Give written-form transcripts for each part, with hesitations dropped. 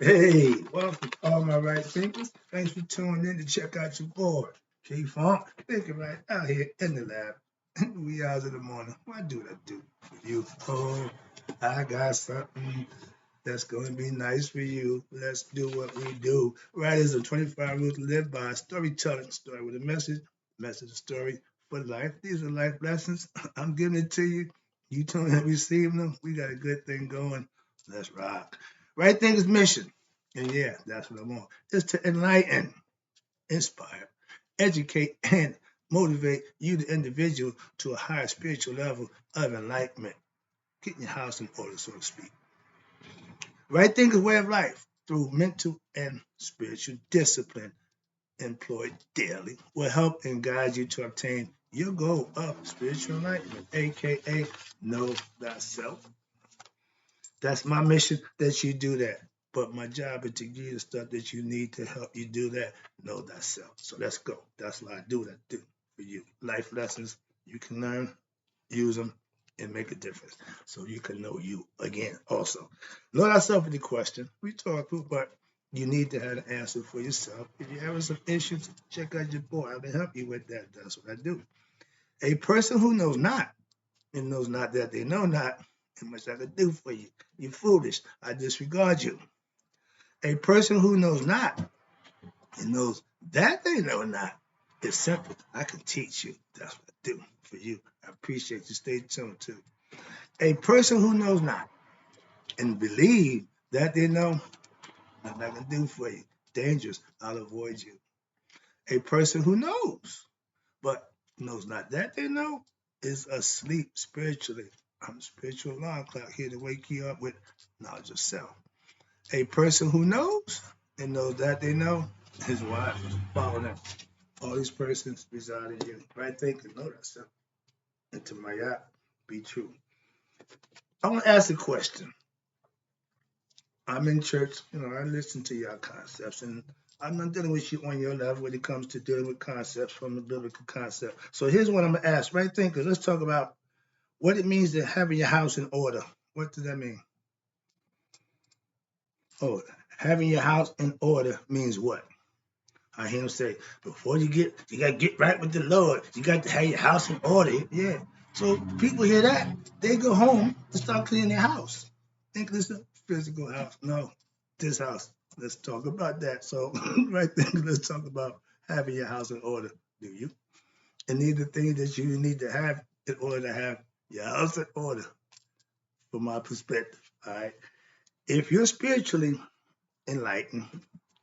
Hey, welcome all my right thinkers. Thanks for tuning in to check out your board. K-Funk, thinking right out here in the lab. Wee hours in the morning. What do I do for you? Oh, I got something that's going to be nice for you. Let's do what we do. Right is a 25 rules to live by. Storytelling, story with a message, story for life. These are life lessons. I'm giving it to you. You tune in and receive them. We got a good thing going. Let's rock. Right Thinker's mission, and yeah, that's what I want, is to enlighten, inspire, educate, and motivate you, the individual, to a higher spiritual level of enlightenment. Getting your house in order, so to speak. Right Thinker's way of life through mental and spiritual discipline employed daily will help and guide you to obtain your goal of spiritual enlightenment, aka know thyself. That's my mission, that you do that. But my job is to give you the stuff that you need to help you do that. Know thyself. So let's go. That's what I do for you. Life lessons you can learn, use them, and make a difference. So you can know you again also. Know thyself is the question we talk through, but you need to have an answer for yourself. If you're having some issues, check out your board. I can help you with that. That's what I do. A person who knows not and knows not that they know not, how much I can do for you. You're foolish. I disregard you. A person who knows not and knows that they know not is simple. I can teach you. That's what I do for you. I appreciate you. Stay tuned too. A person who knows not and believe that they know, nothing I can do for you. Dangerous. I'll avoid you. A person who knows but knows not that they know is asleep spiritually. I'm a spiritual alarm clock here to wake you up with knowledge of self. A person who knows and knows that they know is wise. Follow them. All these persons reside in you. Right thinking, know that self. And to my yacht, be true. I want to ask a question. I'm in church, I listen to your concepts, and I'm not dealing with you on your level when it comes to dealing with concepts from the biblical concept. So here's what I'm gonna ask, right thinkers. Let's talk about what it means to having your house in order. What does that mean? Oh, having your house in order means what? I hear him say, before you gotta get right with the Lord. You got to have your house in order. Yeah. So people hear that, they go home and start cleaning their house. Think this is a physical house. No, this house. Let's talk about that. So right there, let's talk about having your house in order. Do you? And these are the things that you need to have in order to have your house in order, from my perspective. All right. If you're spiritually enlightened,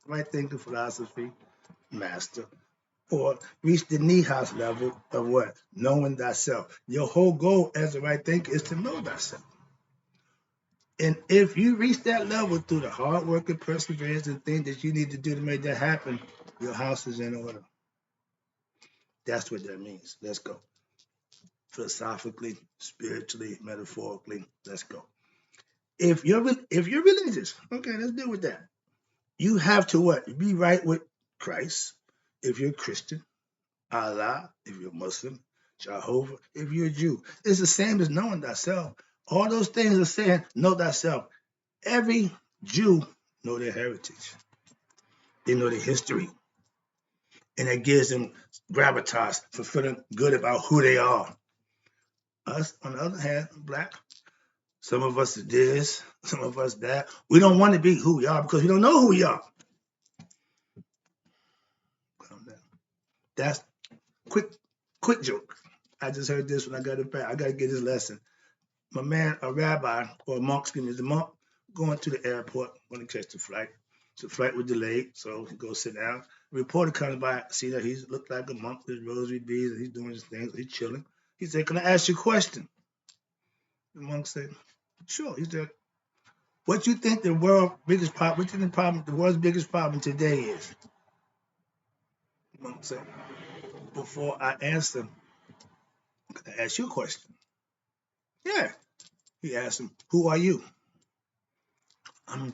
right thinking philosophy, master, or reach the knee house level of what? Knowing thyself. Your whole goal as a right thinker is to know thyself. And if you reach that level through the hard work and perseverance and things that you need to do to make that happen, your house is in order. That's what that means. Let's go. Philosophically, spiritually, metaphorically, let's go. If you're religious, okay, let's deal with that. You have to what? Be right with Christ. If you're Christian, Allah, if you're Muslim, Jehovah, if you're a Jew. It's the same as knowing thyself. All those things are saying, know thyself. Every Jew know their heritage. They know their history. And it gives them gravitas for feeling good about who they are. Us, on the other hand, black, some of us are this, some of us that. We don't want to be who we are because we don't know who we are. That's quick joke. I just heard this when I got it back. I got to get this lesson. My man, a rabbi or a monk, excuse me, the monk going to the airport, going to catch the flight. So the flight was delayed, so he goes sit down. The reporter comes by, see that he looked like a monk with his rosary beads, and he's doing his things, he's chilling. He said, "Can I ask you a question?" The monk said, "Sure." He said, "What do you think the world's biggest problem today is?" The monk said, "Before I answer, can I ask you a question?" "Yeah." He asked him, "Who are you?" "I'm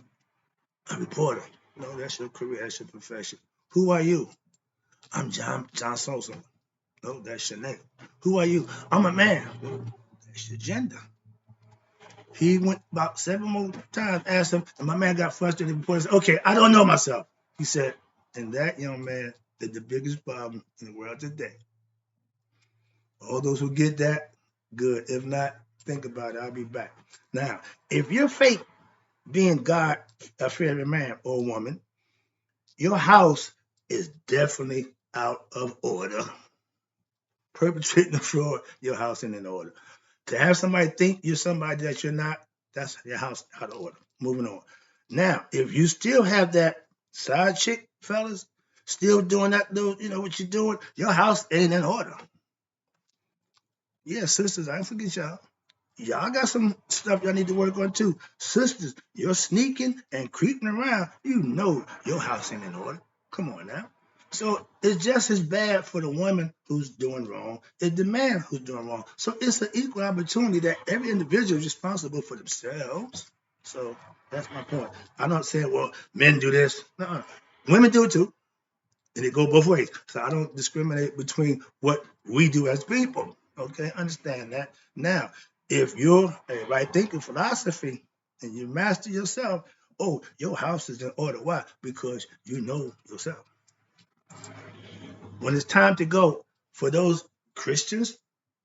a reporter." "No, that's your career, that's your profession." "Who are you?" "I'm John Sosa." "No, that's your name." "Who are you?" "I'm a man." "Well, that's your gender." He went about 7 more times, asked him, and my man got frustrated before he said, okay, I don't know myself. He said, and that young man is the biggest problem in the world today. All those who get that, good. If not, think about it. I'll be back. Now, if you're fake being God, a fearing man or woman, your house is definitely out of order. Perpetrating a fraud, your house ain't in order. To have somebody think you're somebody that you're not, that's your house out of order. Moving on. Now, if you still have that side chick, fellas, still doing that little, what you're doing, your house ain't in order. Yeah, sisters, I ain't forget y'all. Y'all got some stuff y'all need to work on too. Sisters, you're sneaking and creeping around. You know your house ain't in order. Come on now. So it's just as bad for the woman who's doing wrong as the man who's doing wrong. So it's an equal opportunity that every individual is responsible for themselves. So that's my point. I'm not saying, well, men do this. No, women do it too. And it go both ways. So I don't discriminate between what we do as people. Okay, understand that. Now, if you're a right thinking philosophy and you master yourself, oh, your house is in order. Why? Because you know yourself. When it's time to go, for those Christians,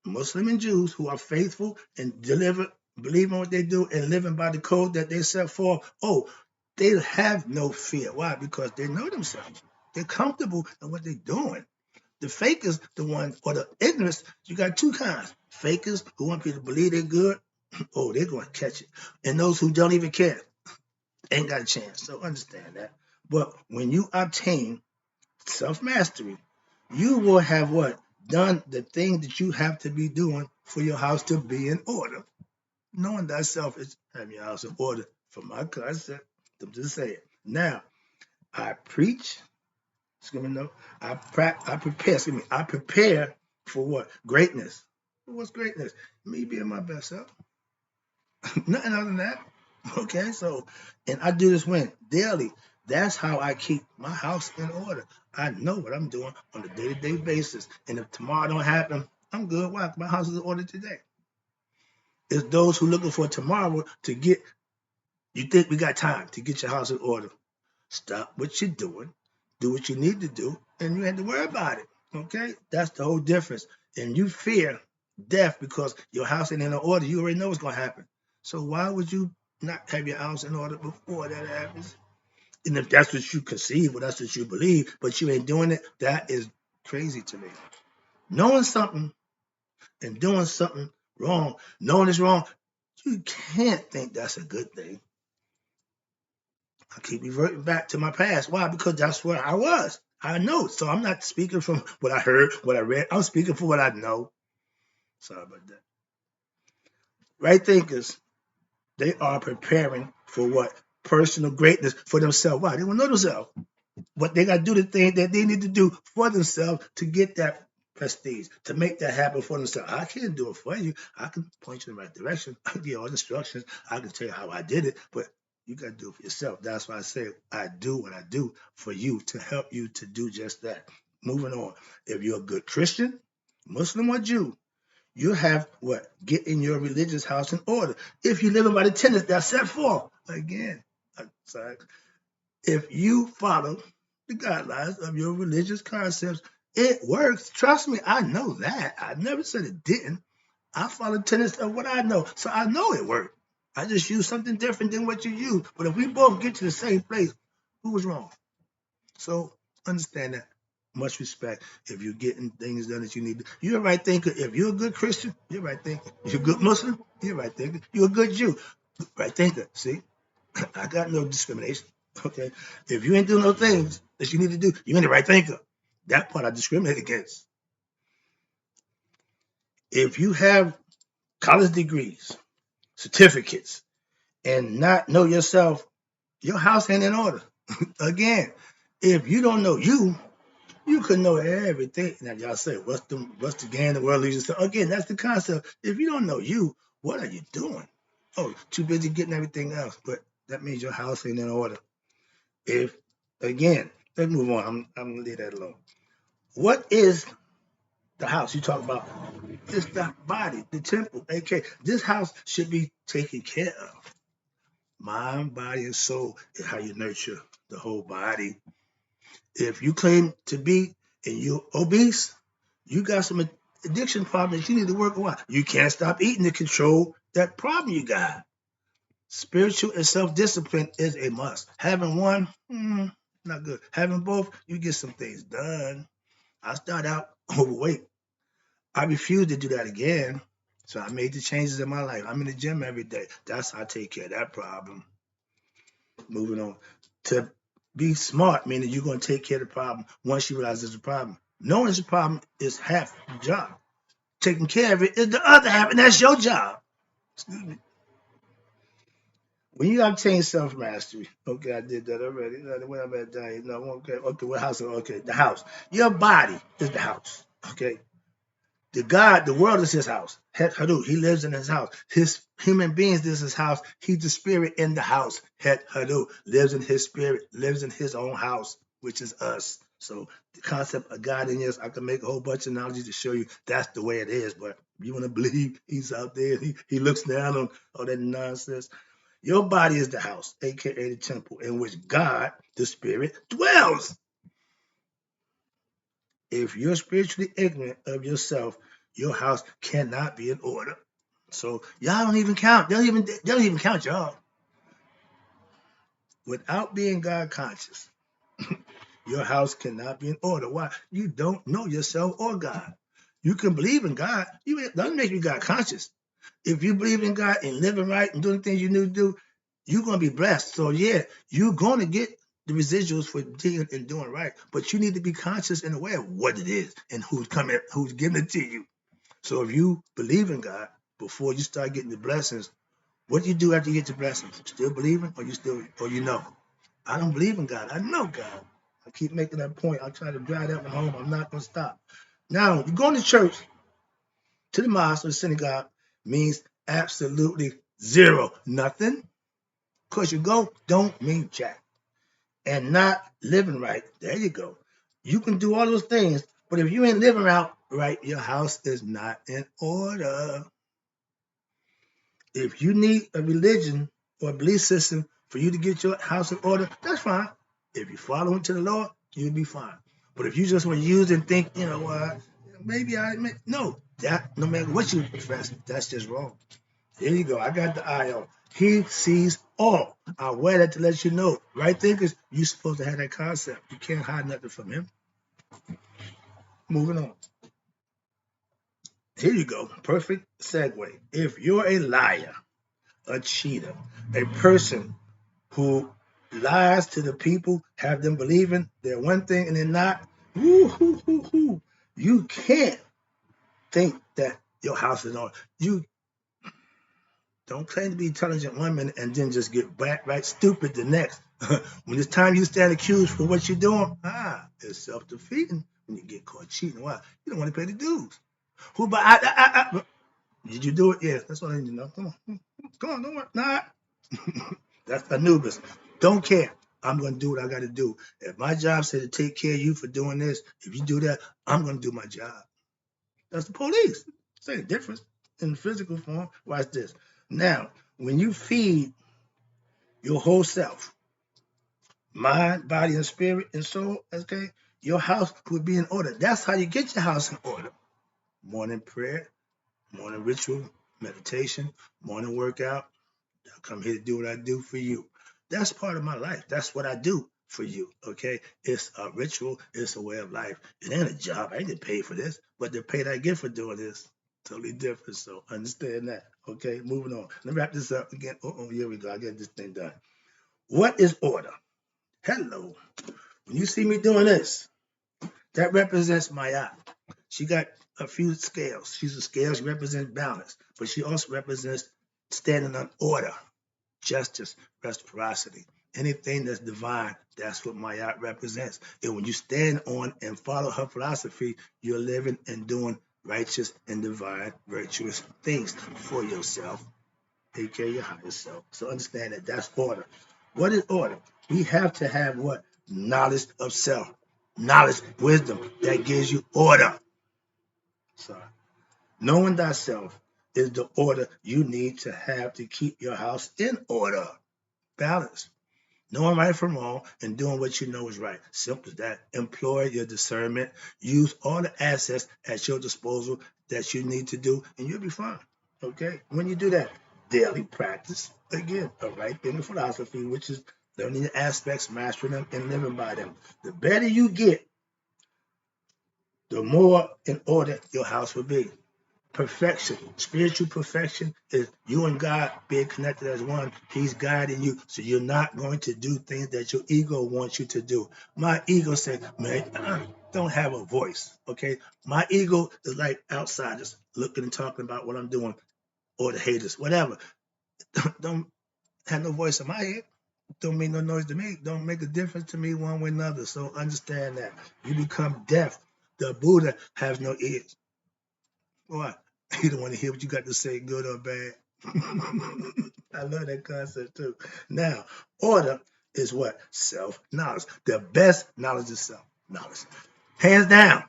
Muslim and Jews who are faithful and believe in what they do and living by the code that they set forth, oh, they have no fear. Why? Because they know themselves. They're comfortable in what they're doing. The fakers, the ones, or the ignorance, you got two kinds. Fakers who want people to believe they're good, oh, they're going to catch it. And those who don't even care, ain't got a chance. So understand that. But when you obtain self-mastery, you will have what? Done the thing that you have to be doing for your house to be in order. Knowing thyself is having your house in order. For my concept, to just say it. Now, I preach, I prepare for what? Greatness. What's greatness? Me being my best self. Nothing other than that. Okay, so, and I do this when? Daily. That's how I keep my house in order. I know what I'm doing on a day-to-day basis. And if tomorrow don't happen, I'm good. Why? My house is in order today. It's those who looking for tomorrow to get, you think we got time to get your house in order. Stop what you're doing, do what you need to do, and you ain't to worry about it. Okay? That's the whole difference. And you fear death because your house ain't in order. You already know what's going to happen. So why would you not have your house in order before that happens? And if that's what you conceive or that's what you believe, but you ain't doing it, that is crazy to me. Knowing something and doing something wrong, knowing it's wrong, you can't think that's a good thing. I keep reverting back to my past. Why? Because that's where I was. I know. So I'm not speaking from what I heard, what I read. I'm speaking for what I know. Sorry about that. Right thinkers, they are preparing for what? Personal greatness for themselves. Why? They don't know themselves. But they got to do the thing that they need to do for themselves to get that prestige, to make that happen for themselves. I can't do it for you. I can point you in the right direction. I can give you all the instructions. I can tell you how I did it, but you got to do it for yourself. That's why I say I do what I do for you to help you to do just that. Moving on. If you're a good Christian, Muslim or Jew, you have what? Getting your religious house in order. If you live by the tenets that's set forth, again, I'm sorry, if you follow the guidelines of your religious concepts, it works. Trust me, I know that. I never said it didn't. I follow tenets of what I know, so I know it worked. I just use something different than what you use. But if we both get to the same place, who was wrong? So understand that. Much respect. If you're getting things done that you need, you're a right thinker. If you're a good Christian, you're a right thinker. If you're a good Muslim, you're a right thinker. You're a good Jew, right thinker. See, I got no discrimination. Okay. If you ain't doing no things that you need to do, you ain't the right thinker. That part I discriminate against. If you have college degrees, certificates, and not know yourself, your house ain't in order. Again, if you don't know you could know everything. Now y'all say, what's the gain the world leads you to? Again, that's the concept. If you don't know you, what are you doing? Oh, too busy getting everything else. But that means your house ain't in order. If again, let's move on. I'm gonna leave that alone. What is The house you talk about is the body, the temple. Okay, this house should be taken care of. Mind, body, and soul is how you nurture the whole body. If you claim to be and you're obese, you got some addiction problem that you need to work on. You can't stop eating to control that problem you got. Spiritual and self-discipline is a must. Having one, not good. Having both, you get some things done. I started out overweight. I refuse to do that again. So I made the changes in my life. I'm in the gym every day. That's how I take care of that problem. Moving on. To be smart, meaning you're going to take care of the problem once you realize there's a problem. Knowing it's a problem is half the job. Taking care of it is the other half, and that's your job. Excuse me. When you obtain self-mastery, okay, I did that already. When I'm at dying, no, okay, what house? Okay, the house. Your body is the house, okay? The world is his house. Het Haru, he lives in his house. His human beings is his house. He's the spirit in the house. Het Haru lives in his spirit, lives in his own house, which is us. So the concept of God in us, I can make a whole bunch of analogies to show you that's the way it is. But if you want to believe he's out there, he looks down on all that nonsense. Your body is the house, aka the temple, in which God, the spirit, dwells. If you're spiritually ignorant of yourself, your house cannot be in order. So y'all don't even count. They don't even count y'all. Without being God conscious, your house cannot be in order. Why? You don't know yourself or God. You can believe in God. It doesn't make you God conscious. If you believe in God and living right and doing things you need to do, you're gonna be blessed. So yeah, you're gonna get the residuals for being and doing right, but you need to be conscious and aware of what it is and who's giving it to you. So if you believe in God before you start getting the blessings, what do you do after you get the blessings? Still believing, or you know? I don't believe in God. I know God. I keep making that point. I'll try to drive that one home. I'm not gonna stop. Now, you're going to church, to the mosque or the synagogue, means absolutely zero, nothing. Because you go don't mean jack. And not living right, there you go. You can do all those things, but if you ain't living out right, your house is not in order. If you need a religion or a belief system for you to get your house in order, that's fine. If you follow into the Lord, you'll be fine. But if you just want to use and think, maybe no, that no matter what you profess, that's just wrong. Here you go. I got the eye on. He sees all. I wear that to let you know. Right thinkers, you're supposed to have that concept. You can't hide nothing from him. Moving on. Here you go. Perfect segue. If you're a liar, a cheater, a person who lies to the people, have them believing they're one thing and they're not, you can't think that your house is on. You don't claim to be intelligent one minute and then just get right stupid the next. When it's time you stand accused for what you're doing, it's self-defeating when you get caught cheating. Why? You don't want to pay the dues. Did you do it? Yeah, that's what I need to know. Come on, don't worry. Nah. That's Anubis. Don't care. I'm going to do what I got to do. If my job said to take care of you for doing this, if you do that, I'm going to do my job. That's the police. Same difference in physical form. Watch this. Now, when you feed your whole self, mind, body, and spirit, and soul, okay, your house would be in order. That's how you get your house in order. Morning prayer, morning ritual, meditation, morning workout. I come here to do what I do for you. That's part of my life. That's what I do for you, okay? It's a ritual. It's a way of life. It ain't a job. I ain't get paid for this, but the pay that I get for doing this, totally different. So understand that, okay? Moving on. Let me wrap this up again. Here we go. I get this thing done. What is order? Hello. When you see me doing this, that represents Maya. She got a few scales. She's a scale. She represents balance, but she also represents standing on order, justice, reciprocity. Anything that's divine, that's what Mayat represents. And when you stand on and follow her philosophy, you're living and doing righteous and divine, virtuous things for yourself, aka your higher self. So understand that that's order. What is order? We have to have what? Knowledge of self. Knowledge, wisdom, that gives you order. Sorry. Knowing thyself is the order you need to have to keep your house in order. Balance. Knowing right from wrong and doing what you know is right. Simple as that. Employ your discernment. Use all the assets at your disposal that you need to do, and you'll be fine. Okay? When you do that, daily practice, again, a right thinking philosophy, which is learning the aspects, mastering them, and living by them. The better you get, the more in order your house will be. Perfection, spiritual perfection is you and God being connected as one. He's guiding you, so you're not going to do things that your ego wants you to do. My ego said, man, I don't have a voice. Okay, my ego is like outsiders looking and talking about what I'm doing, or the haters, whatever. Don't have no voice in my head. Don't make no noise to me. Don't make a difference to me one way or another. So understand that you become deaf. The Buddha has no ears. What? You don't want to hear what you got to say, good or bad. I love that concept too. Now, order is what? Self-knowledge. The best knowledge is self-knowledge. Hands down,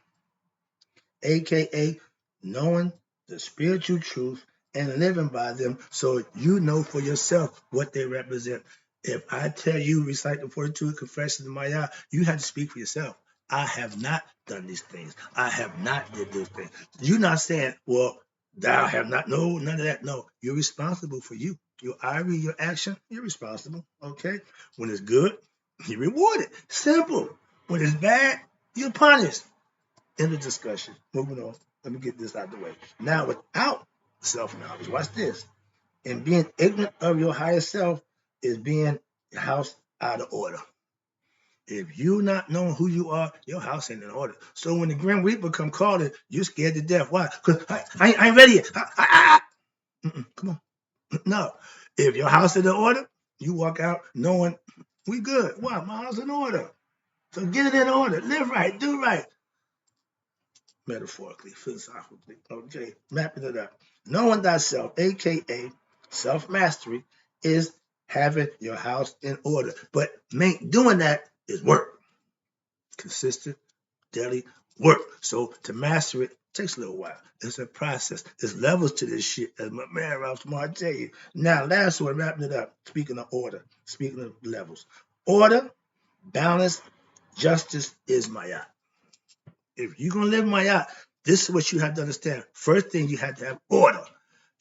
aka knowing the spiritual truth and living by them so you know for yourself what they represent. If I tell you recite the 42 confessions of Maya, you have to speak for yourself. I have not done these things. I have not did these things. You're not saying, well, thou have not. No, none of that. No, you're responsible for you. Your IRE, your action, you're responsible. Okay? When it's good, you're rewarded. Simple. When it's bad, you're punished. End of discussion. Moving on. Let me get this out of the way. Now, without self-knowledge, watch this. And being ignorant of your higher self is being your house out of order. If you not knowing who you are, your house ain't in order. So when the Grim Reaper come calling, you're scared to death. Why? Because I ain't ready yet. Come on. No. If your house is in order, you walk out knowing we good. Why? My house in order. So get it in order. Live right. Do right. Metaphorically, philosophically. Okay, mapping it up. Knowing thyself, aka self-mastery, is having your house in order. But doing that is work. Consistent, daily work. So to master it takes a little while. It's a process. There's levels to this shit, as my man Ralph Smart tell you. Now, last one, wrapping it up. Speaking of order, speaking of levels. Order, balance, justice is Maya. If you're going to live Maya, this is what you have to understand. First thing, you have to have order.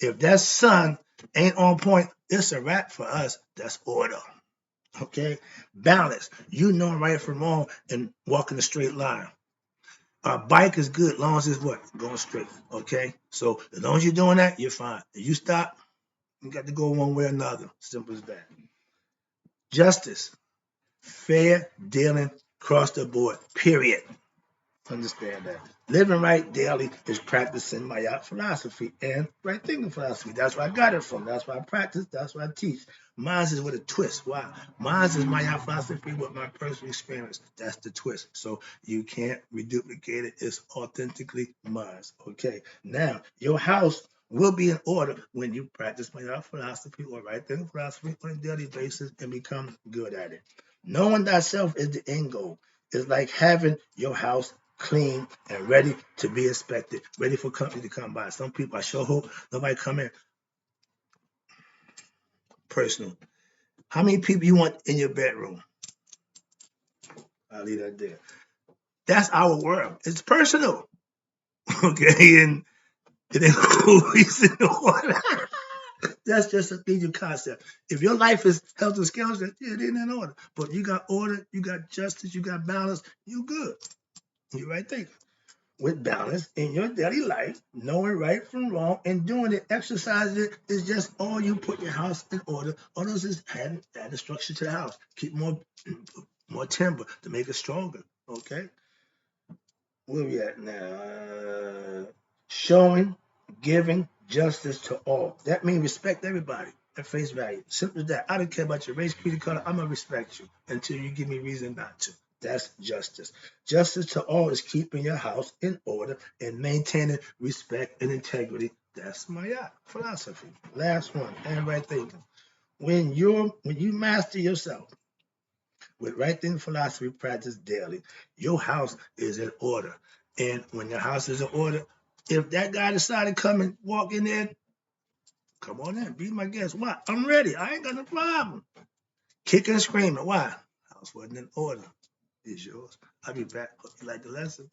If that sun ain't on point, it's a wrap for us. That's order. Okay? Balance. You know right from wrong and walking a straight line. A bike is good as long as it's what? Going straight. Okay? So as long as you're doing that, you're fine. If you stop, you got to go one way or another. Simple as that. Justice. Fair dealing across the board. Period. Understand that. Living right daily is practicing my philosophy and right thinking philosophy. That's where I got it from. That's why I practice. That's why I teach. Mine's is with a twist. Why? Mine's is my philosophy with my personal experience. That's the twist. So you can't reduplicate it. It's authentically mine. Okay. Now, your house will be in order when you practice my philosophy or right thinking philosophy on a daily basis and become good at it. Knowing thyself is the end goal. It's like having your house clean and ready to be inspected, ready for company to come by. Some people, I sure hope nobody come in. Personal. How many people you want in your bedroom? I'll leave that there. That's our world. It's personal. Okay, and it ain't always in order. That's just a major concept. If your life is health and skeleton, it ain't in order. But you got order, you got justice, you got balance, you good. You right there. With balance in your daily life, knowing right from wrong and doing it, exercising it is just all you put your house in order. All those is add a structure to the house. Keep more timber to make it stronger. Okay? Where we at now? Showing, giving justice to all. That means respect everybody at face value. Simple as that. I don't care about your race, creed, color. I'm gonna respect you until you give me reason not to. That's justice. Justice to all is keeping your house in order and maintaining respect and integrity. That's my philosophy. Last one, and right thinking. When you master yourself with right thinking philosophy practice daily, your house is in order. And when your house is in order, If that guy decided to come and walk in there, come on in, be my guest. Why? I'm ready. I ain't got no problem. Kicking and screaming. Why? House wasn't in order. It's yours. I'll be back. Hope you like the lesson.